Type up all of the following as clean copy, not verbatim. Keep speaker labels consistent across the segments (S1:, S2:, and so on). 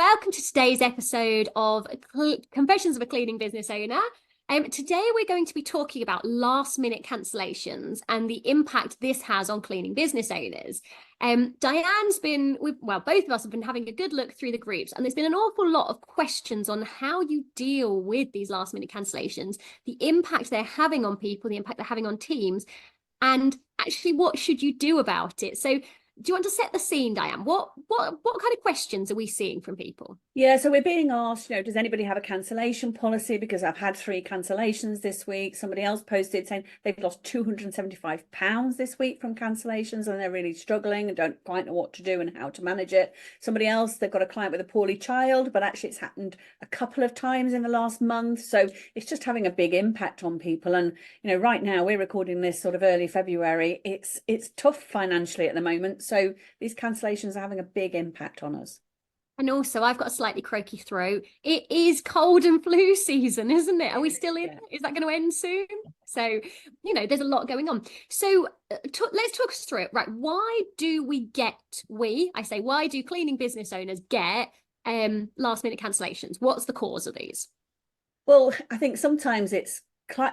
S1: Welcome to today's episode of Confessions of a Cleaning Business Owner. Today we're going to be talking about last-minute cancellations and the impact this has on cleaning business owners. Diane's been, both of us have been having a good look through the groups, and there's been an awful lot of questions on how you deal with these last-minute cancellations, the impact they're having on people, the impact they're having on teams, and actually what should you do about it. So do you want to set the scene, Diane? What kind of questions are we seeing from people?
S2: Yeah, so we're being asked, does anybody have a cancellation policy? Because I've had 3 cancellations this week. Somebody else posted saying they've lost £275 this week from cancellations and they're really struggling and don't quite know what to do and how to manage it. Somebody else, they've got a client with a poorly child, but actually it's happened a couple of times in the last month. So it's just having a big impact on people. And, right now we're recording this sort of early February. It's tough financially at the moment. So these cancellations are having a big impact on us.
S1: And also, I've got a slightly croaky throat. It is cold and flu season, isn't it? Are we still in? Yeah. Is that going to end soon? So, there's a lot going on. So let's talk us through it. Right. Why do why do cleaning business owners get last minute cancellations? What's the cause of these?
S2: Well, I think sometimes it's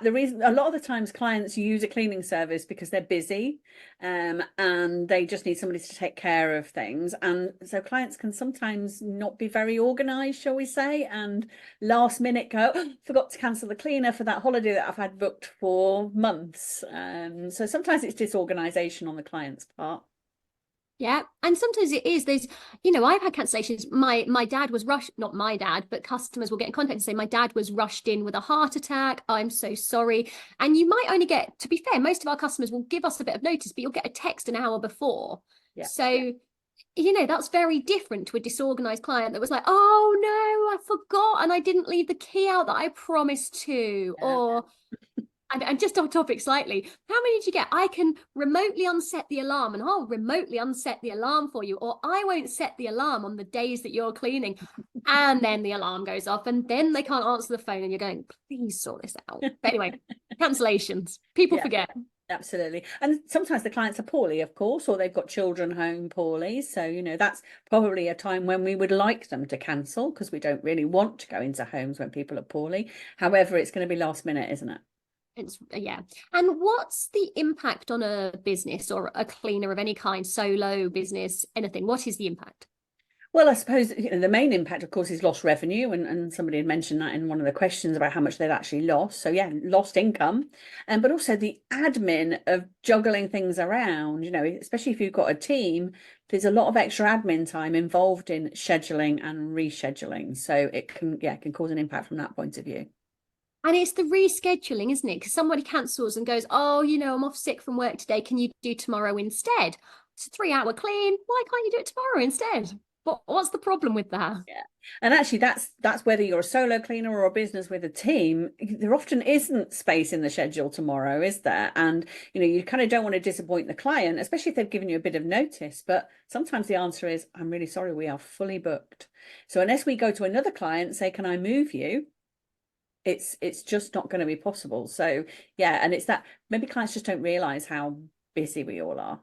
S2: the reason a lot of the times clients use a cleaning service because they're busy and they just need somebody to take care of things, and so clients can sometimes not be very organized, shall we say, and last minute go, forgot to cancel the cleaner for that holiday that I've had booked for months. So sometimes it's disorganization on the client's part.
S1: Yeah. And sometimes it is, I've had cancellations. My dad was rushed, not my dad, but customers will get in contact and say, my dad was rushed in with a heart attack. I'm so sorry. And you might only get, to be fair, most of our customers will give us a bit of notice, but you'll get a text an hour before. Yeah. So, that's very different to a disorganized client that was like, oh no, I forgot. And I didn't leave the key out that I promised to. Yeah. Or and just off topic slightly, how many did you get? I can remotely unset the alarm and I'll remotely unset the alarm for you, or I won't set the alarm on the days that you're cleaning. And then the alarm goes off and then they can't answer the phone and you're going, please sort this out. But anyway, cancellations, people forget.
S2: Absolutely. And sometimes the clients are poorly, of course, or they've got children home poorly. So, that's probably a time when we would like them to cancel because we don't really want to go into homes when people are poorly. However, it's going to be last minute, isn't it?
S1: Yeah. And what's the impact on a business or a cleaner of any kind, solo business, anything? What is the impact?
S2: Well, I suppose the main impact, of course, is lost revenue, and somebody had mentioned that in one of the questions about how much they'd actually lost. So yeah, lost income, but also the admin of juggling things around. Especially if you've got a team, there's a lot of extra admin time involved in scheduling and rescheduling. So it can cause an impact from that point of view.
S1: And it's the rescheduling, isn't it? Because somebody cancels and goes, oh, I'm off sick from work today. Can you do tomorrow instead? It's a 3-hour clean. Why can't you do it tomorrow instead? What's the problem with that?
S2: Yeah. And actually, that's whether you're a solo cleaner or a business with a team, there often isn't space in the schedule tomorrow, is there? And, you kind of don't want to disappoint the client, especially if they've given you a bit of notice. But sometimes the answer is, I'm really sorry, we are fully booked. So unless we go to another client and say, can I move you? It's just not going to be possible. So yeah, and it's that maybe clients just don't realize how busy we all are.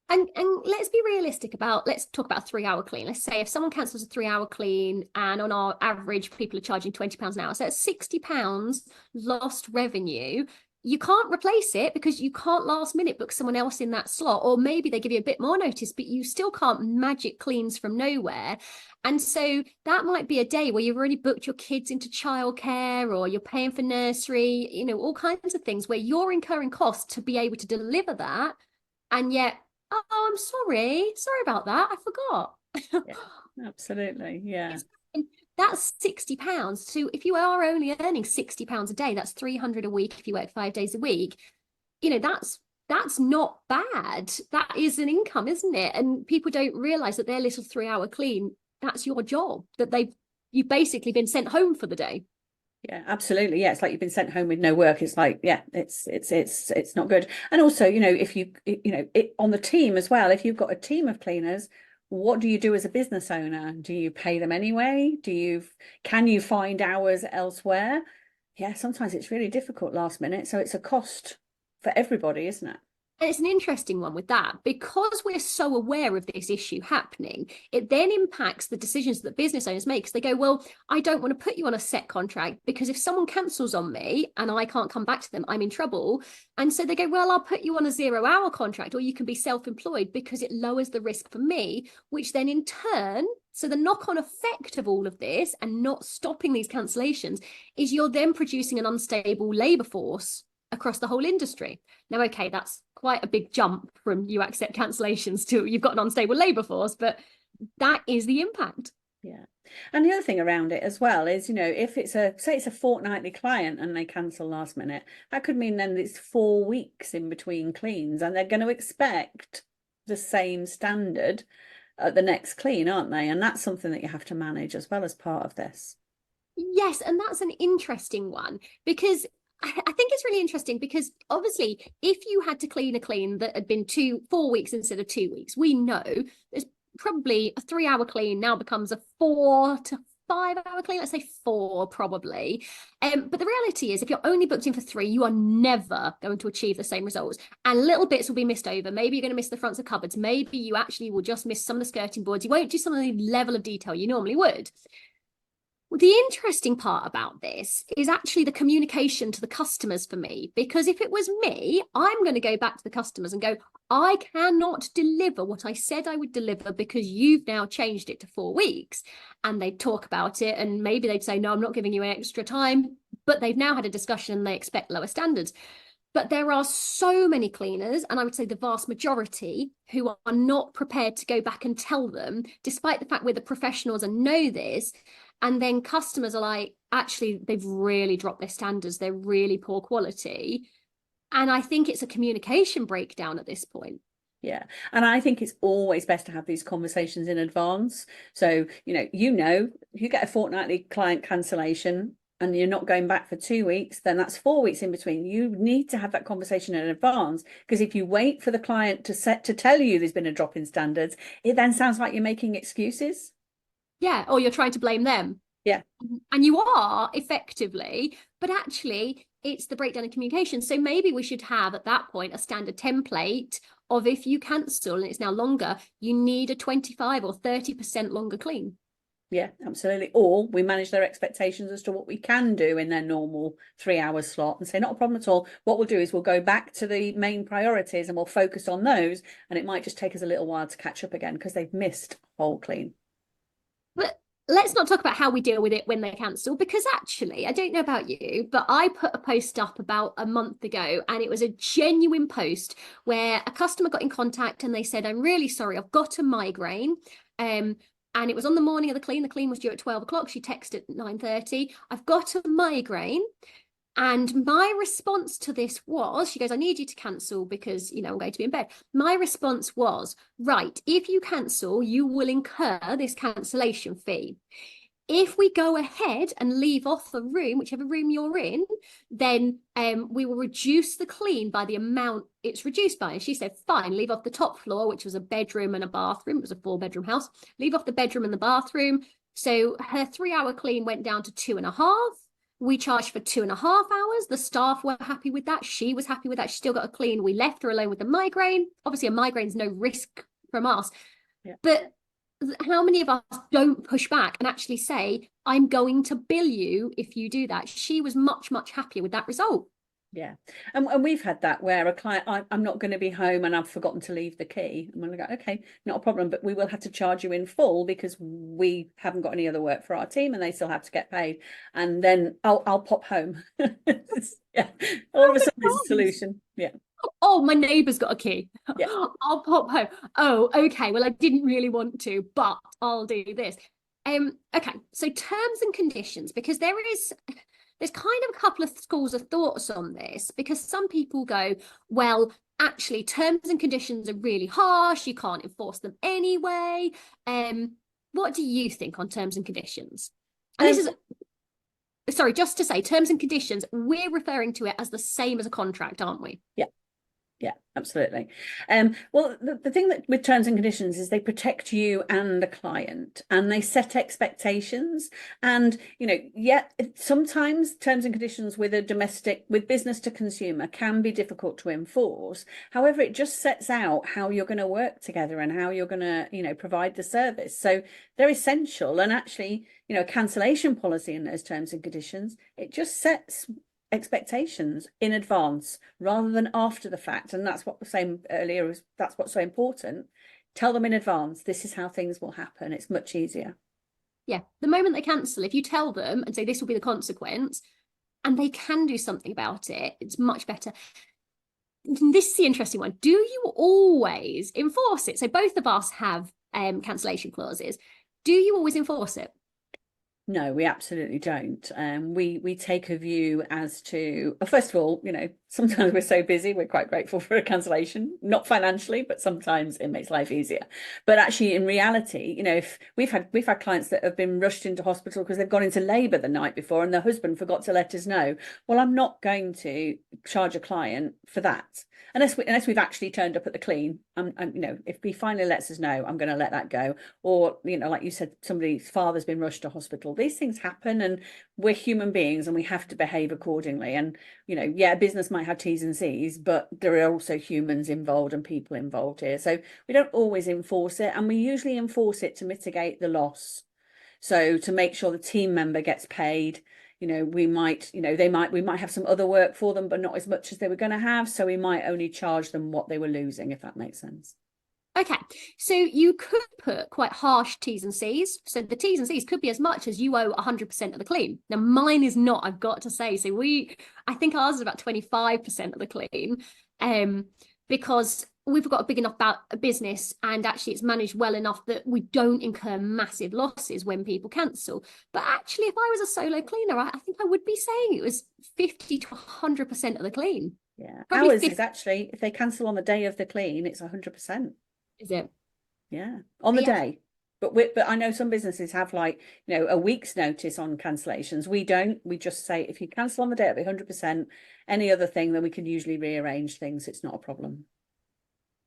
S1: And let's be realistic let's talk about a 3-hour clean. Let's say if someone cancels a 3-hour clean and on our average people are charging £20 an hour, so that's £60 lost revenue. You can't replace it because you can't last minute book someone else in that slot, or maybe they give you a bit more notice, but you still can't magic cleans from nowhere. And so that might be a day where you've already booked your kids into childcare, or you're paying for nursery, all kinds of things where you're incurring costs to be able to deliver that. And yet, oh, I'm sorry about that. I forgot.
S2: Yeah, absolutely. Yeah.
S1: That's £60. So if you are only earning £60 a day, that's 300 a week if you work 5 days a week. That's not bad. That is an income, isn't it? And people don't realize that their little 3-hour clean, that's your job, that you've basically been sent home for the day.
S2: Yeah, absolutely. Yeah, it's like you've been sent home with no work. It's like, yeah, it's not good. And also, if you on the team as well, if you've got a team of cleaners, what do you do as a business owner? Do you pay them anyway? Can you find hours elsewhere? Yeah, sometimes it's really difficult last minute. So it's a cost for everybody, isn't it?
S1: And it's an interesting one with that, because we're so aware of this issue happening. It then impacts the decisions that business owners make, because they go, well, I don't want to put you on a set contract, because if someone cancels on me and I can't come back to them, I'm in trouble. And so they go, well, I'll put you on a 0-hour contract, or you can be self-employed, because it lowers the risk for me, which then in turn, so the knock-on effect of all of this and not stopping these cancellations is you're then producing an unstable labour force across the whole industry. Now, okay, that's quite a big jump from you accept cancellations to you've got an unstable labour force, but that is the impact.
S2: Yeah. And the other thing around it as well is, if it's say it's a fortnightly client and they cancel last minute, that could mean then it's 4 weeks in between cleans, and they're going to expect the same standard at the next clean, aren't they? And that's something that you have to manage as well as part of this.
S1: Yes, and that's an interesting one, because I think it's really interesting, because obviously if you had to clean a clean that had been 4 weeks instead of 2 weeks, we know there's probably a 3-hour clean now becomes a 4 to 5-hour clean. Let's say 4 probably. But the reality is, if you're only booked in for 3, you are never going to achieve the same results, and little bits will be missed over. Maybe you're going to miss the fronts of cupboards. Maybe you actually will just miss some of the skirting boards. You won't do some of the level of detail you normally would. The interesting part about this is actually the communication to the customers for me, because if it was me, I'm going to go back to the customers and go, I cannot deliver what I said I would deliver because you've now changed it to 4 weeks. And they'd talk about it, and maybe they'd say, no, I'm not giving you any extra time, but they've now had a discussion and they expect lower standards. But there are so many cleaners, and I would say the vast majority, who are not prepared to go back and tell them, despite the fact we're the professionals and know this. And then customers are like, actually, they've really dropped their standards. They're really poor quality. And I think it's a communication breakdown at this point.
S2: Yeah. And I think it's always best to have these conversations in advance. So, you get a fortnightly client cancellation and you're not going back for 2 weeks, then that's 4 weeks in between. You need to have that conversation in advance, because if you wait for the client to tell you there's been a drop in standards, it then sounds like you're making excuses.
S1: Yeah, or you're trying to blame them.
S2: Yeah.
S1: And you are effectively, but actually it's the breakdown in communication. So maybe we should have at that point a standard template of, if you cancel and it's now longer, you need a 25 or 30% longer clean.
S2: Yeah, absolutely. Or we manage their expectations as to what we can do in their normal 3-hour slot and say, not a problem at all. What we'll do is we'll go back to the main priorities and we'll focus on those. And it might just take us a little while to catch up again because they've missed whole clean.
S1: But let's not talk about how we deal with it when they cancel, because actually, I don't know about you, but I put a post up about a month ago, and it was a genuine post where a customer got in contact and they said, I'm really sorry, I've got a migraine. And it was on the morning of the clean. The clean was due at 12 o'clock. She texted at 9:30. I've got a migraine. And my response to this was, she goes, I need you to cancel because, I'm going to be in bed. My response was, right, if you cancel, you will incur this cancellation fee. If we go ahead and leave off the room, whichever room you're in, then we will reduce the clean by the amount it's reduced by. And she said, fine, leave off the top floor, which was a bedroom and a bathroom. It was a 4-bedroom house. Leave off the bedroom and the bathroom. So her 3-hour clean went down to 2.5. We charged for 2.5 hours. The staff were happy with that. She was happy with that. She still got a clean. We left her alone with the migraine. Obviously, a migraine is no risk from us. Yeah. But how many of us don't push back and actually say, I'm going to bill you if you do that? She was much, much happier with that result.
S2: Yeah. And we've had that where a client, I'm not going to be home and I've forgotten to leave the key. And we're like, okay, not a problem, but we will have to charge you in full because we haven't got any other work for our team and they still have to get paid. And then I'll pop home. Yeah. All of a sudden there's a solution. Yeah.
S1: Oh, my neighbour's got a key.
S2: Yeah.
S1: I'll pop home. Oh, okay. Well, I didn't really want to, but I'll do this. Okay. So terms and conditions, because there's kind of a couple of schools of thoughts on this, because some people go, well, actually, terms and conditions are really harsh. You can't enforce them anyway. What do you think on terms and conditions? And this is, sorry, just to say, terms and conditions, we're referring to it as the same as a contract, aren't we?
S2: Yeah. Yeah, absolutely. Well, the thing that with terms and conditions is they protect you and the client, and they set expectations. And, sometimes terms and conditions with with business to consumer can be difficult to enforce. However, it just sets out how you're going to work together and how you're going to, provide the service. So they're essential. And actually, a cancellation policy in those terms and conditions, it just sets expectations in advance rather than after the fact. And that's what I was saying earlier, is that's what's so important. Tell them in advance, this is how things will happen. It's much easier.
S1: Yeah, the moment they cancel, if you tell them and say this will be the consequence, and they can do something about it, it's much better. This is the interesting one. Do you always enforce it? So both of us have cancellation clauses. Do you always enforce it?
S2: No, we absolutely don't. We take a view as to, first of all, sometimes we're so busy, we're quite grateful for a cancellation, not financially, but sometimes it makes life easier. But actually, in reality, if we've had clients that have been rushed into hospital because they've gone into labour the night before and their husband forgot to let us know. Well, I'm not going to charge a client for that unless we've actually turned up at the clean. If he finally lets us know, I'm going to let that go. Or, like you said, somebody's father's been rushed to hospital. These things happen, and we're human beings and we have to behave accordingly. And, business might have T's and C's, but there are also humans involved and people involved here. So we don't always enforce it, and we usually enforce it to mitigate the loss. So to make sure the team member gets paid, we might have some other work for them, but not as much as they were going to have. So we might only charge them what they were losing, if that makes sense.
S1: Okay, so you could put quite harsh T's and C's. So the T's and C's could be as much as you owe 100% of the clean. Now, mine is not, I've got to say. So I think ours is about 25% of the clean, because we've got a big enough business, and actually it's managed well enough that we don't incur massive losses when people cancel. But actually, if I was a solo cleaner, I think I would be saying it was 50 to 100% of the clean.
S2: Yeah,
S1: Probably
S2: ours
S1: 50.
S2: is actually, if they cancel on the day of the clean, it's 100%.
S1: Is it?
S2: Yeah, on the day. But I know some businesses have a week's notice on cancellations. We don't. We just say if you cancel on the day, it'll be 100%. Any other thing, then we can usually rearrange things. It's not a problem.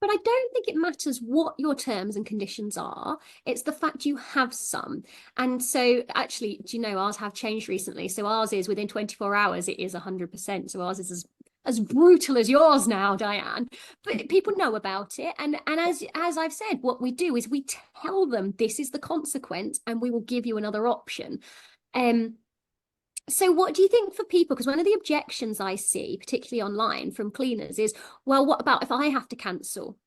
S1: But I don't think it matters what your terms and conditions are. It's the fact you have some. And so actually, do you know, ours have changed recently. So ours is within 24 hours, it is 100%. So ours is as brutal as yours now, Diane. But people know about it. And as I've said, what we do is we tell them this is the consequence and we will give you another option. So what do you think for people? Because one of the objections I see, particularly online from cleaners, is, well, what about if I have to cancel?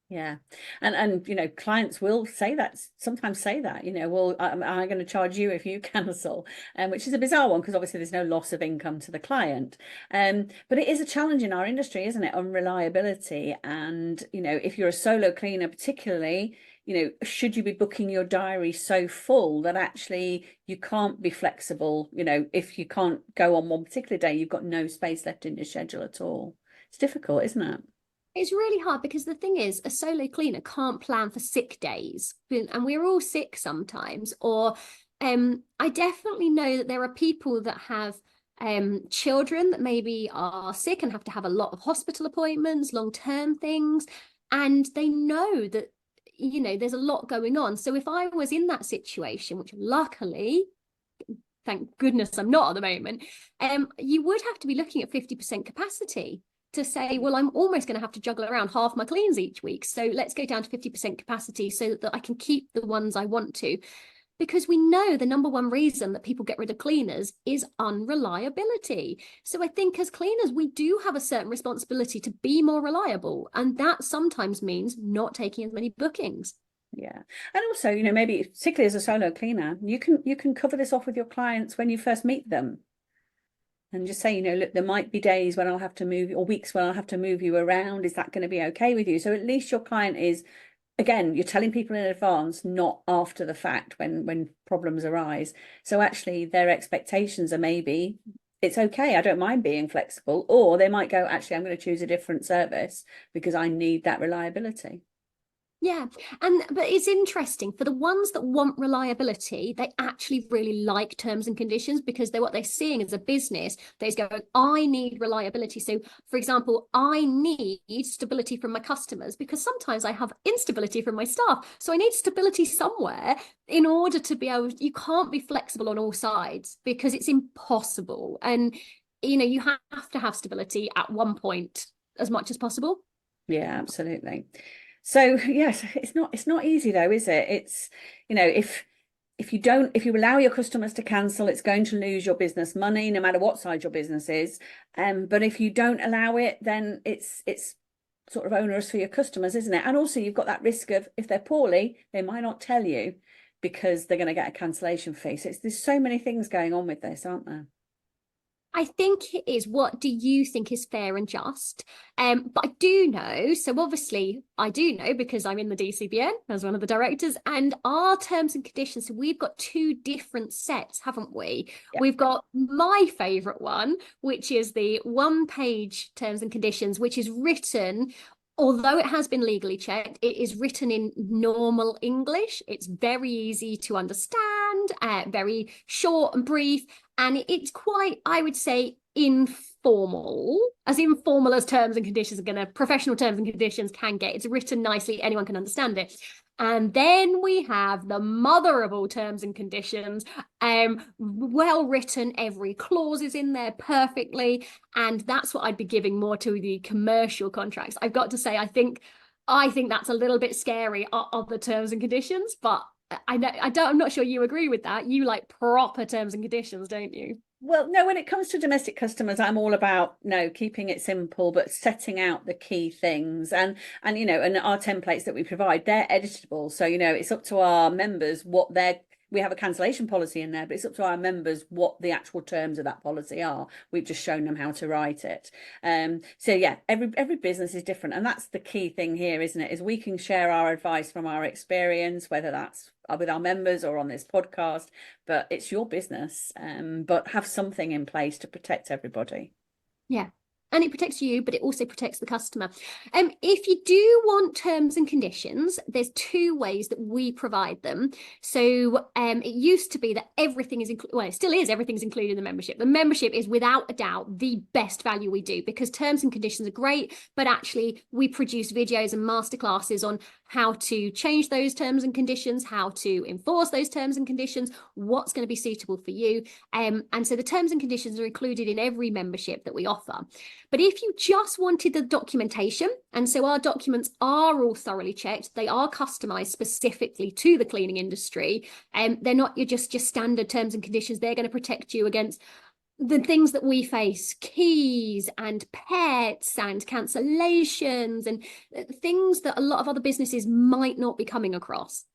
S2: Yeah, and clients will say that, sometimes say that, well, am I going to charge you if you cancel? Which is a bizarre one, because obviously there's no loss of income to the client. But it is a challenge in our industry, isn't it, on reliability? And if you're a solo cleaner particularly, should you be booking your diary so full that actually you can't be flexible? If you can't go on one particular day, you've got no space left in your schedule at all. It's difficult, isn't it?
S1: It's really hard, because the thing is, a solo cleaner can't plan for sick days, and we're all sick sometimes. Or I definitely know that there are people that have children that maybe are sick and have to have a lot of hospital appointments, long-term things, and they know that there's a lot going on. So if I was in that situation, which luckily, thank goodness I'm not at the moment, you would have to be looking at 50% capacity to say, well, I'm almost going to have to juggle around half my cleans each week. So let's go down to 50% capacity so that I can keep the ones I want to. Because we know the number one reason that people get rid of cleaners is unreliability. So I think as cleaners, we do have a certain responsibility to be more reliable. And that sometimes means not taking as many bookings.
S2: Yeah. And also, maybe particularly as a solo cleaner, you can cover this off with your clients when you first meet them. And just say, look, there might be days when I'll have to move, or weeks when I'll have to move you around. Is that going to be okay with you? So at least your client is, again, you're telling people in advance, not after the fact when problems arise. So actually their expectations are maybe, it's okay, I don't mind being flexible. Or they might go, actually, I'm going to choose a different service because I need that reliability.
S1: Yeah. But it's interesting for the ones that want reliability, they actually really like terms and conditions because what they're seeing as a business, they're going, I need reliability. So for example, I need stability from my customers because sometimes I have instability from my staff. So I need stability somewhere in order to be able, you can't be flexible on all sides because it's impossible. And you have to have stability at one point as much as possible.
S2: Yeah, absolutely. So yes, it's not easy though, is it? It's, if you allow your customers to cancel, it's going to lose your business money, no matter what size your business is. But if you don't allow it, then it's sort of onerous for your customers, isn't it? And also you've got that risk of, if they're poorly, they might not tell you because they're going to get a cancellation fee. So there's so many things going on with this, aren't there?
S1: I think it is. What do you think is fair and just? But I do know, so obviously I do know because I'm in the DCBN as one of the directors, and our terms and conditions, so we've got two different sets, haven't we?
S2: Yeah.
S1: We've got my favourite one, which is the one-page terms and conditions, which is written, although it has been legally checked, it is written in normal English. It's very easy to understand, very short and brief, and it's quite, I would say, informal as terms and conditions are going to, professional terms and conditions can get. It's written nicely, anyone can understand it. And then we have the mother of all terms and conditions, well written, every clause is in there perfectly, and that's what I'd be giving more to the commercial contracts. I've got to say, I think that's a little bit scary of the terms and conditions, but I'm not sure you agree with that. You like proper terms and conditions, don't you?
S2: Well, no, when it comes to domestic customers, I'm all about keeping it simple, but setting out the key things. And our templates that we provide, they're editable. So, it's up to our members we have a cancellation policy in there, but it's up to our members what the actual terms of that policy are. We've just shown them how to write it. So yeah, every business is different. And that's the key thing here, isn't it? Is we can share our advice from our experience, whether that's with our members or on this podcast, but it's your business. But have something in place to protect everybody.
S1: Yeah. And it protects you, but it also protects the customer. If you do want terms and conditions, there's two ways that we provide them. So it used to be that everything is included. Well, it still is. Everything's included in the membership. The membership is without a doubt the best value we do because terms and conditions are great, but actually we produce videos and masterclasses on how to change those terms and conditions, how to enforce those terms and conditions, what's going to be suitable for you. And so the terms and conditions are included in every membership that we offer. But if you just wanted the documentation, and so our documents are all thoroughly checked, they are customized specifically to the cleaning industry, and they're not your just standard terms and conditions. They're going to protect you against the things that we face, keys and pets and cancellations and things that a lot of other businesses might not be coming across.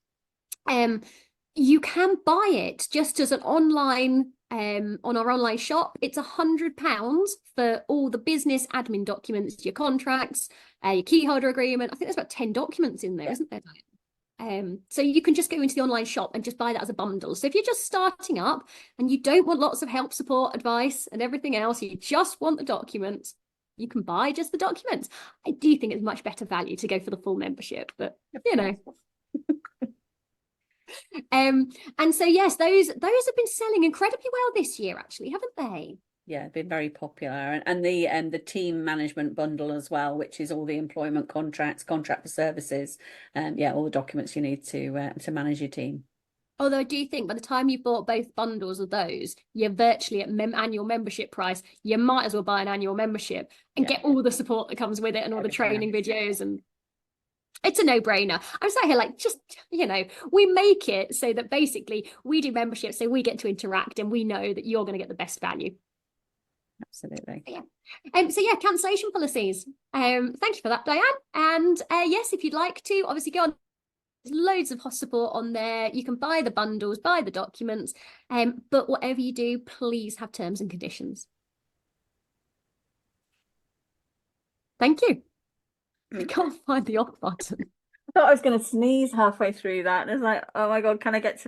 S1: You can buy it just as an online on our online shop. It's £100 for all the business admin documents, your contracts, your key holder agreement. I think there's about 10 documents in there, isn't there? So you can just go into the online shop and just buy that as a bundle. So if you're just starting up and you don't want lots of help, support, advice and everything else, you just want the documents, you can buy just the documents. I do think it's much better value to go for the full membership, but and so yes, those have been selling incredibly well this year, actually, haven't they?
S2: Yeah, been very popular, and the team management bundle as well, which is all the employment contracts, contract for services, all the documents you need to manage your team.
S1: Although I do think by the time you've bought both bundles of those, you're virtually at annual membership price. You might as well buy an annual membership and get all the support that comes with it and all the training videos, and it's a no-brainer. I'm sat here like, just, we make it so that basically we do membership, so we get to interact and we know that you're going to get the best value.
S2: Absolutely.
S1: Yeah. So yeah, cancellation policies. Thank you for that, Diane. And yes, if you'd like to, obviously go on. There's loads of support on there. You can buy the bundles, buy the documents. But whatever you do, please have terms and conditions. Thank you. I can't find the off button.
S2: I thought I was going to sneeze halfway through that. And I was like, oh my God, can I get to